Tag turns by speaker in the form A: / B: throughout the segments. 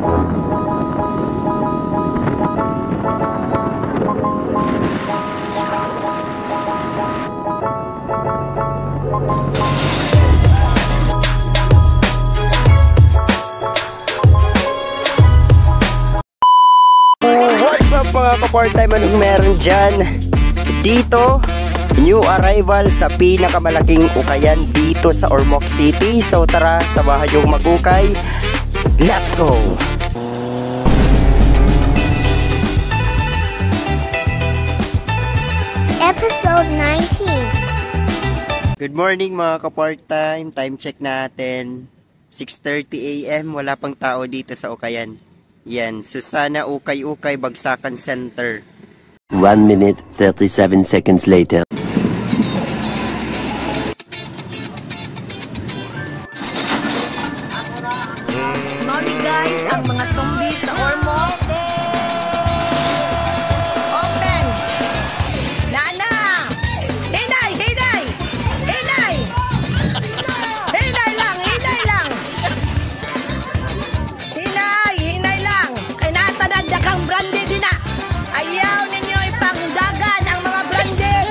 A: What's up mga ka-part-time, anong meron dyan? Dito, new arrival sa pinakamalaking ukayan dito sa Ormoc City. So tara, samahan yung mag-ukay. Let's go!
B: Episode 19.
A: Good morning mga ka-part-time. Time check natin 6:30 AM. Wala pang tao dito sa ukayan. Yan, Susana Ukay-Ukay Bagsakan Center.
C: 1 minute 37 seconds later.
D: Sorry guys, ang mga zombies sa Ormoc. Open! Nana! Hinay! Hinay! Hinay! Hinay lang! Hinay lang! Hinay! Hinay lang! Kay natanad na kang branded din na! Ayaw ninyo ipangdagan ang mga branded!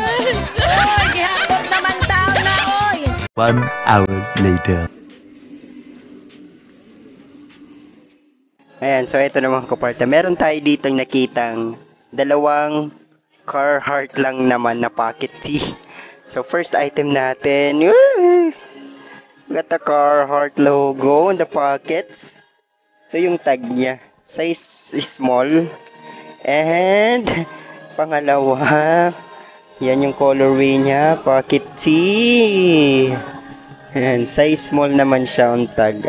D: Oy! Gihapot naman tao na, oy!
C: 1 hour later.
A: Ayan, so ito naman kaparta. Meron tayo ditong nakitang dalawang Carhartt lang naman na pocket tee. So first item natin, got the Carhartt logo on the pockets. Ito yung tag niya. Size small. And pangalawa, yan yung colorway niya, pocket tee. Ayan, size small naman siya on tag.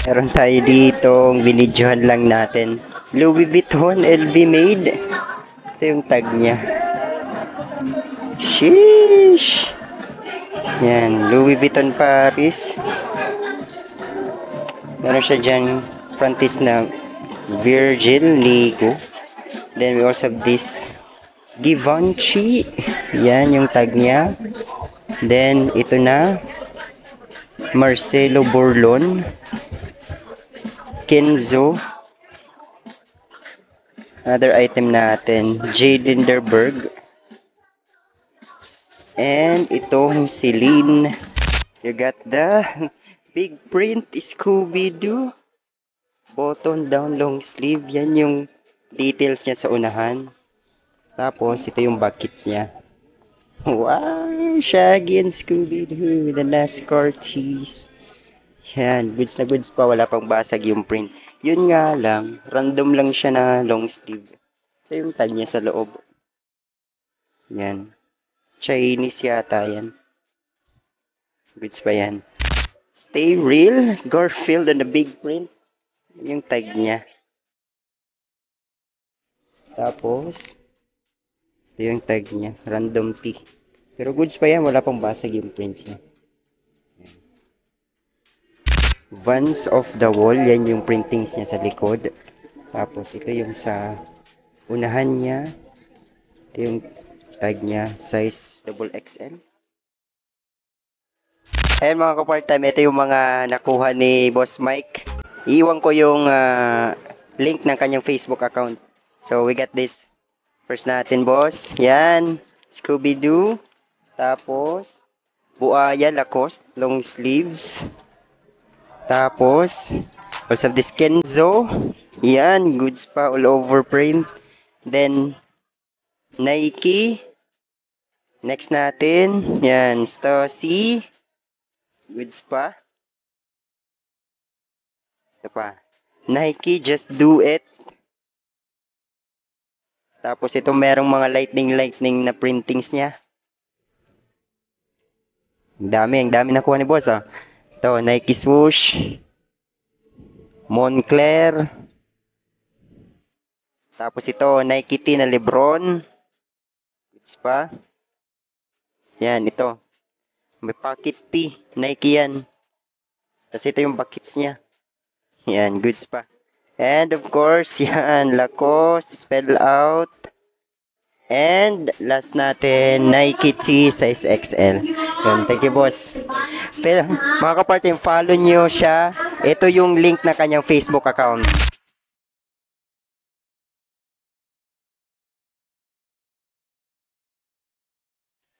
A: Meron tayo dito, binidyohan lang natin. Louis Vuitton LV made. Ito yung tag niya. Sheesh! Yan, Louis Vuitton Paris. Meron siya dyan, frontis na Virgil Lego. Then we also have this Givenchy. Yan yung tag niya. Then ito na, Marcelo Borlon. Kenzo. Another item natin, J. Linderberg. And itong Celine. You got the big print Scooby-Doo. Button down long sleeve. Yan yung details niya sa unahan. Tapos ito yung buckets niya. Wow! Shaggy and Scooby-Doo with the NASCAR tees. Yan, goods na goods pa, wala pang basag yung print. Yun nga lang, random lang siya na long sleeve. Ito yung tag niya sa loob. Yan. Chinese yata yan. Goods pa yan. Stay real, Garfield on the big print. Yung tag niya. Tapos, ito yung tag niya, random tee. Pero goods pa yan, wala pang basag yung print niya. Vans of the Wall, yan yung printings niya sa likod. Tapos ito yung sa unahan niya. Ito yung tag niya, size XXL. Ayan mga ka-part-time, ito yung mga nakuha ni Boss Mike. Iiwan ko yung link ng kanyang Facebook account. So we got this. First natin boss, yan, Scooby-Doo. Tapos Buaya Lacoste, long sleeves. Tapos, also this Kenzo. Yan, goods pa, all over print. Then, Nike. Next natin, yan, Stasi. Goods pa. Ito pa. Nike, Just Do It. Tapos, ito merong mga lightning na printings niya. Ang dami nakuha ni boss, ah. Ito, Nike Swoosh, Moncler. Tapos ito, Nike T na Lebron. It's pa. Yan, ito. May pocket T. Nike yan. Tapos ito yung buckets niya. Yan, goods pa. And of course, yan, Lacoste, spell out. And last natin, Nike T size XL. Yun, thank you boss. Pero mga kapatid, follow nyo siya. Ito yung link na kanyang Facebook account.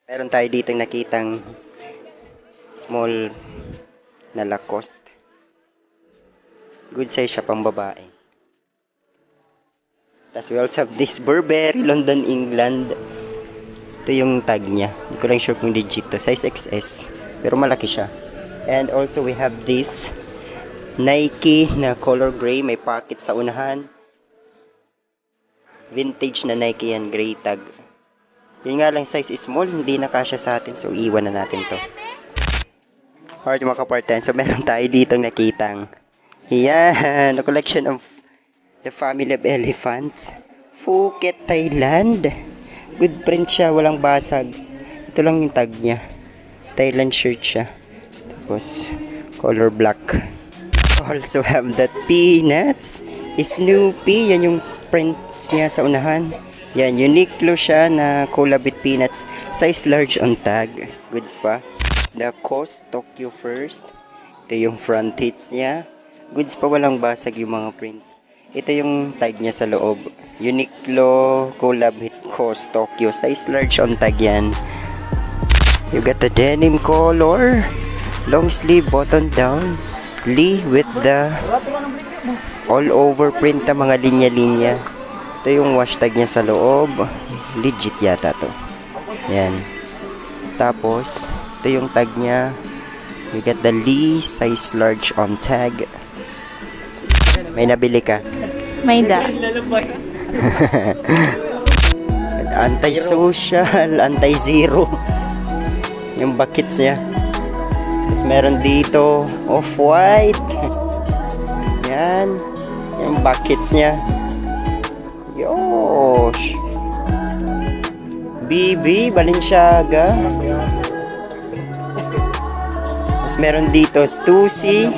A: Meron tayo dito nakitang small na Lacoste. Good size siya pang babae. Tapos we also have this Burberry London, England. Ito yung tag niya. Hindi ko lang sure kung legit to. Size XS. Pero malaki siya. And also we have this Nike na color gray. May pocket sa unahan. Vintage na Nike yan. Gray tag. Yun nga lang, size is small. Hindi na kasya sa atin. So iwan na natin to. Alright mga kapartan. So meron tayo ditong nakitang yan. A collection of the family of elephants. Phuket, Thailand. Good print siya. Walang basag. Ito lang yung tag niya. Thailand shirt siya. Tapos color black. Also have that Peanuts. Snoopy. Yan yung prints niya sa unahan. Yan. Uniqlo siya na collab with Peanuts. Size large on tag. Goods pa. The Coast Tokyo First. Ito yung front hits niya. Goods pa, walang basag yung mga print. Ito yung tag niya sa loob. Uniqlo collab with Coast Tokyo. Size large on tag yan. You got the denim color. Long sleeve, button down. Lee with the all over print na mga linya-linya. Ito yung wash tag niya sa loob. Legit yata to. Yan. Tapos ito yung tag niya. You get the Lee size large on tag. May nabili ka?
E: May da.
A: Anti-social, anti-zero. Yung buckets niya. Tapos meron dito off-white. Yan. Yung buckets niya. Yosh. BB, Balenciaga. Tapos meron dito Stussy.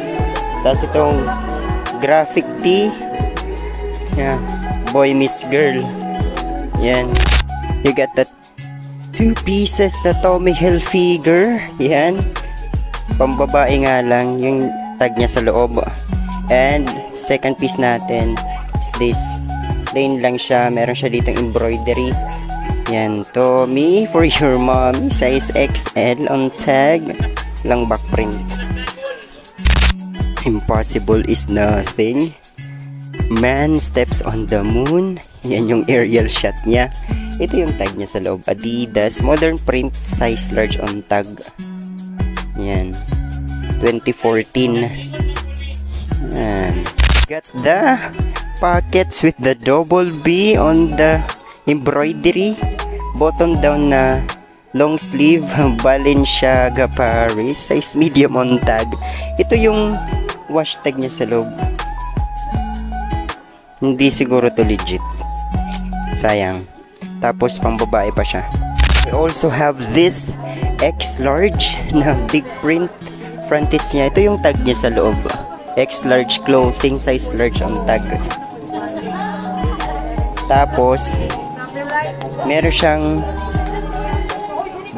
A: Tapos itong graphic tee. Yan. Boy Miss Girl. Yan. You got that 2 pieces na Tommy Hilfiger. Yan. Pambabae nga lang. Yung tag niya sa loob. And second piece natin is this. Plain lang siya. Meron siya ditong embroidery. Yan. Tommy for your mommy. Size XL on tag. Lang back print. Impossible is nothing. Man steps on the moon. Yan yung aerial shot niya. Ito yung tag niya sa loob. Adidas. Modern print. Size large on tag. Yan. 2014. Yan. Got the pockets with the double B on the embroidery. Button down na long sleeve. Balenciaga Paris. Size medium on tag. Ito yung wash tag niya sa loob. Hindi siguro to legit. Sayang. Tapos pang babae pa siya. We also have this X large na big print front hits niya. Ito yung tag niya sa loob. X large clothing, size large on tag. Tapos meron siyang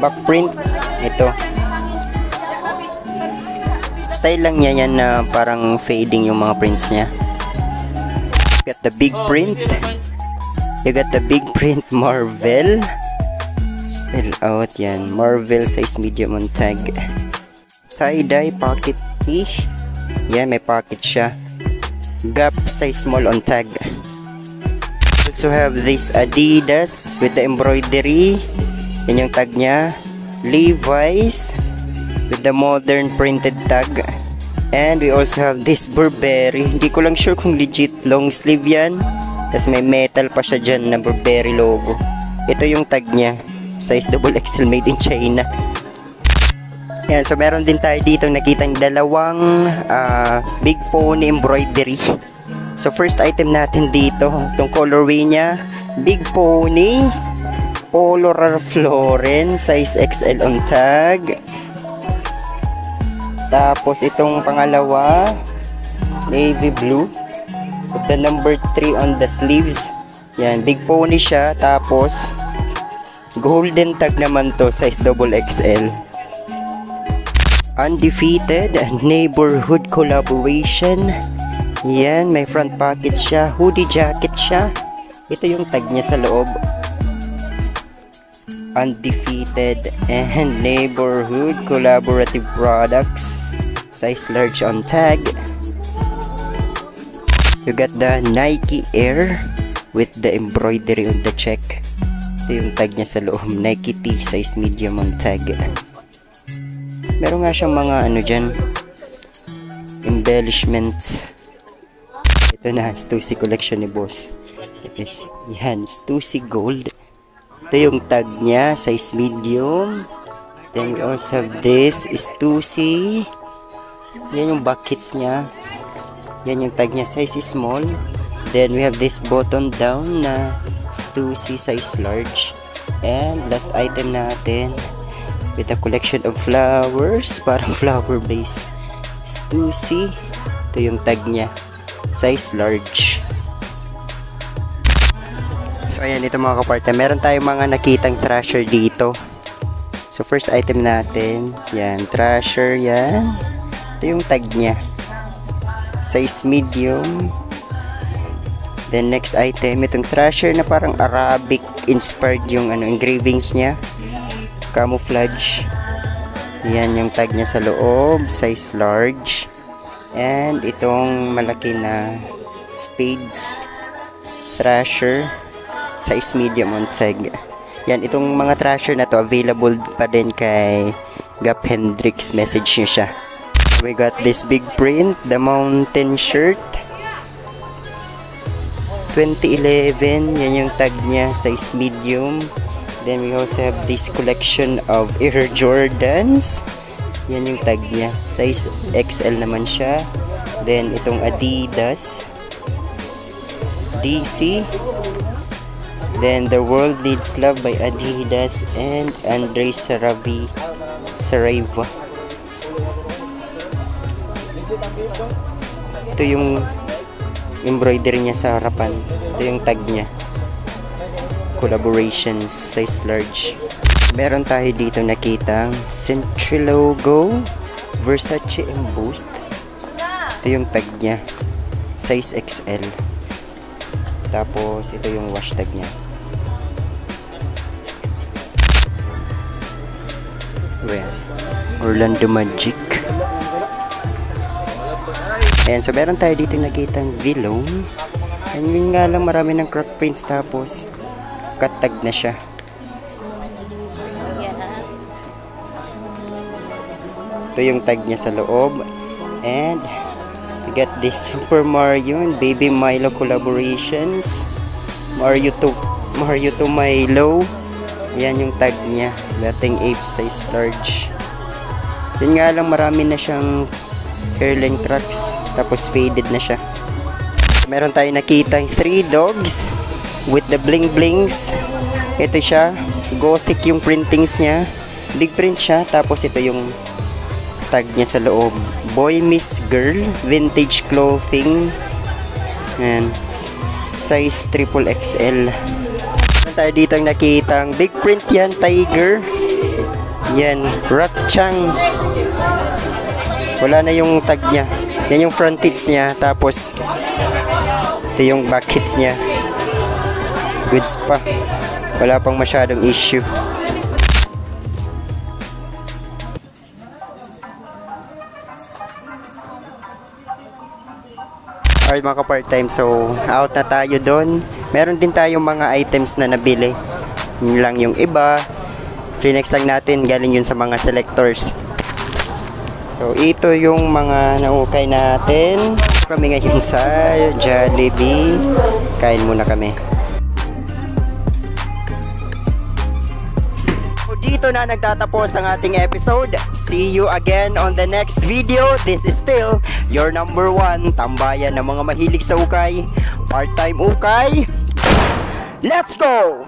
A: back print. Ito. Style lang niya yan na parang fading yung mga prints niya. Got the big print. You got the big print Marvel. Spell out yan. Marvel size medium on tag. Tie-dye pocket tee. Yan, may pocket siya. Gap size small on tag. Also have this Adidas with the embroidery. Yan yung tag niya. Levi's with the modern printed tag. And we also have this Burberry. Hindi ko lang sure kung legit long sleeve yan. Tapos may metal pa siya dyan na Burberry logo. Ito yung tag niya. Size XXL made in China. Yan, so meron din tayo dito nakitang dalawang big pony embroidery. So first item natin dito, itong colorway niya. Big pony. Polo Ralph Lauren. Size XL on tag. Tapos itong pangalawa, navy blue with the number 3 on the sleeves. Yan, big pony siya. Tapos golden tag naman to, size XXL. Undefeated neighborhood collaboration. Yan, may front pocket siya, hoodie jacket siya. Ito yung tag niya sa loob. Undefeated, and Neighborhood Collaborative Products. Size large on tag. You got the Nike Air with the embroidery on the check. Ito yung tag niya sa loob. Nike T, size medium on tag. Meron nga siyang mga ano dyan, embellishments. Ito na, Stussy collection ni boss. It is, yan, Stussy Gold. Ito yung tag niya, size medium. Then we also have this, Stussy. Yan yung buckets niya. Yan yung tag niya, size small. Then we have this button down na Stussy size large. And last item natin, with a collection of flowers, parang flower base. Stussy. Ito yung tag niya, size large. So ayan, ito mga kaparta, meron tayong mga nakitang trasher dito. So first item natin, yan, trasher yan. Ito yung tag niya, size medium. Then next item, itong trasher na parang Arabic inspired yung ano, engravings niya. Camouflage. Yan yung tag niya sa loob, size large. And itong malaki na spades trasher, size medium on tag. Yan, itong mga trasher na to available pa din kay Gap Hendrix. Message nyo siya. We got this big print, the mountain shirt, 2011. Yan yung tag niya, size medium. Then we also have this collection of Air Jordans. Yan yung tag niya, size XL naman siya. Then itong Adidas DC. Then The World Needs Love by Adidas and Andre Saraiva. Ito yung embroidery niya sa harapan. Ito yung tag niya, collaborations, size large. Meron tayo dito nakitang Century logo, Versace embossed. Ito yung tag niya, size XL. Tapos ito yung wash tag niya. Well, Orlando Magic. Ayan, so meron tayo dito nakitang Vlone. And yun nga lang, marami ng crack prints, tapos cut tag na siya. Ito yung tag niya sa loob. And we got this Super Mario and Baby Milo collaborations. Mario to Milo. Yan yung tag niya, dating ape size large. Yun nga lang, marami na siyang hairline cracks, tapos faded na siya. Meron tayo nakita 3 dogs with the bling blings. Ito siya, gothic yung printings niya, big print siya. Tapos ito yung tag niya sa loob, Boy Miss Girl, vintage clothing. And size XXL. Meron tayo dito nakitang big print yan, tiger. Yan, Ratchang. Wala na yung tag niya. Yan yung frontage niya. Tapos ito yung backits niya. Goods pa. Wala pang masyadong issue. Alright mga ka-part-time, so out na tayo doon. Meron din tayong mga items na nabili. Yun lang yung iba. Free next lang natin, galing yun sa mga selectors. So ito yung mga naukay natin. Kami ngayon sa Jollibee. Kain muna kami. Dito na nagtatapos ang ating episode. See you again on the next video. This is still your number 1 tambayan ng mga mahilig sa ukay, part-time ukay. Let's go!